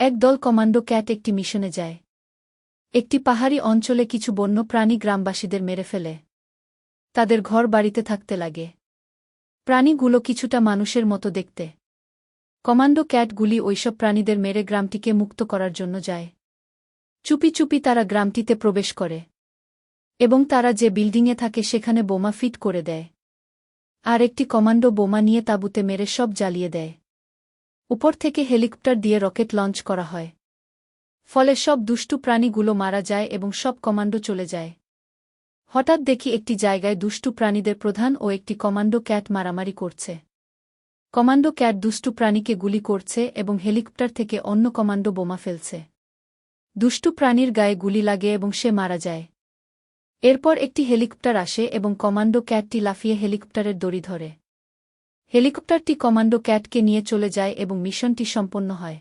একদল commando cat একটি মিশনে যায়। একটি পাহাড়ি অঞ্চলে কিছু বন্য প্রাণী গ্রামবাসীদের মেরে ফেলে। তাদের ঘর বাড়িতে থাকতে লাগে। প্রাণীগুলো কিছুটা মানুষের মতো দেখতে। কমান্ডো ক্যাটগুলি ওইসব প্রাণীদের মেরে গ্রামটিকে মুক্ত করার জন্য যায়। চুপি চুপি তারা গ্রামটিতে প্রবেশ করে এবং তারা যে বিল্ডিংয়ে থাকে সেখানে বোমা ফিট করে দেয়। আর একটি কমান্ডো বোমা নিয়ে তাঁবুতে মেরে সব জ্বালিয়ে দেয়। উপর থেকে হেলিকপ্টার দিয়ে রকেট লঞ্চ করা হয়। ফলে সব দুষ্টু প্রাণীগুলো মারা যায় এবং সব কমান্ডো চলে যায়। হঠাৎ দেখি একটি জায়গায় দুষ্টু প্রাণীদের প্রধান ও একটি কমান্ডো ক্যাট মারামারি করছে। কমান্ডো ক্যাট দুষ্টু প্রাণীকে গুলি করছে এবং হেলিকপ্টার থেকে অন্য কমান্ডো বোমা ফেলছে। দুষ্টু প্রাণীর গায়ে গুলি লাগে এবং সে মারা যায়। এরপর একটি হেলিকপ্টার আসে এবং কমান্ডো ক্যাটটি লাফিয়ে হেলিকপ্টারের দড়ি ধরে। হেলিকপ্টারটি কমান্ডো ক্যাটকে নিয়ে চলে যায় এবং মিশনটি সম্পন্ন হয়।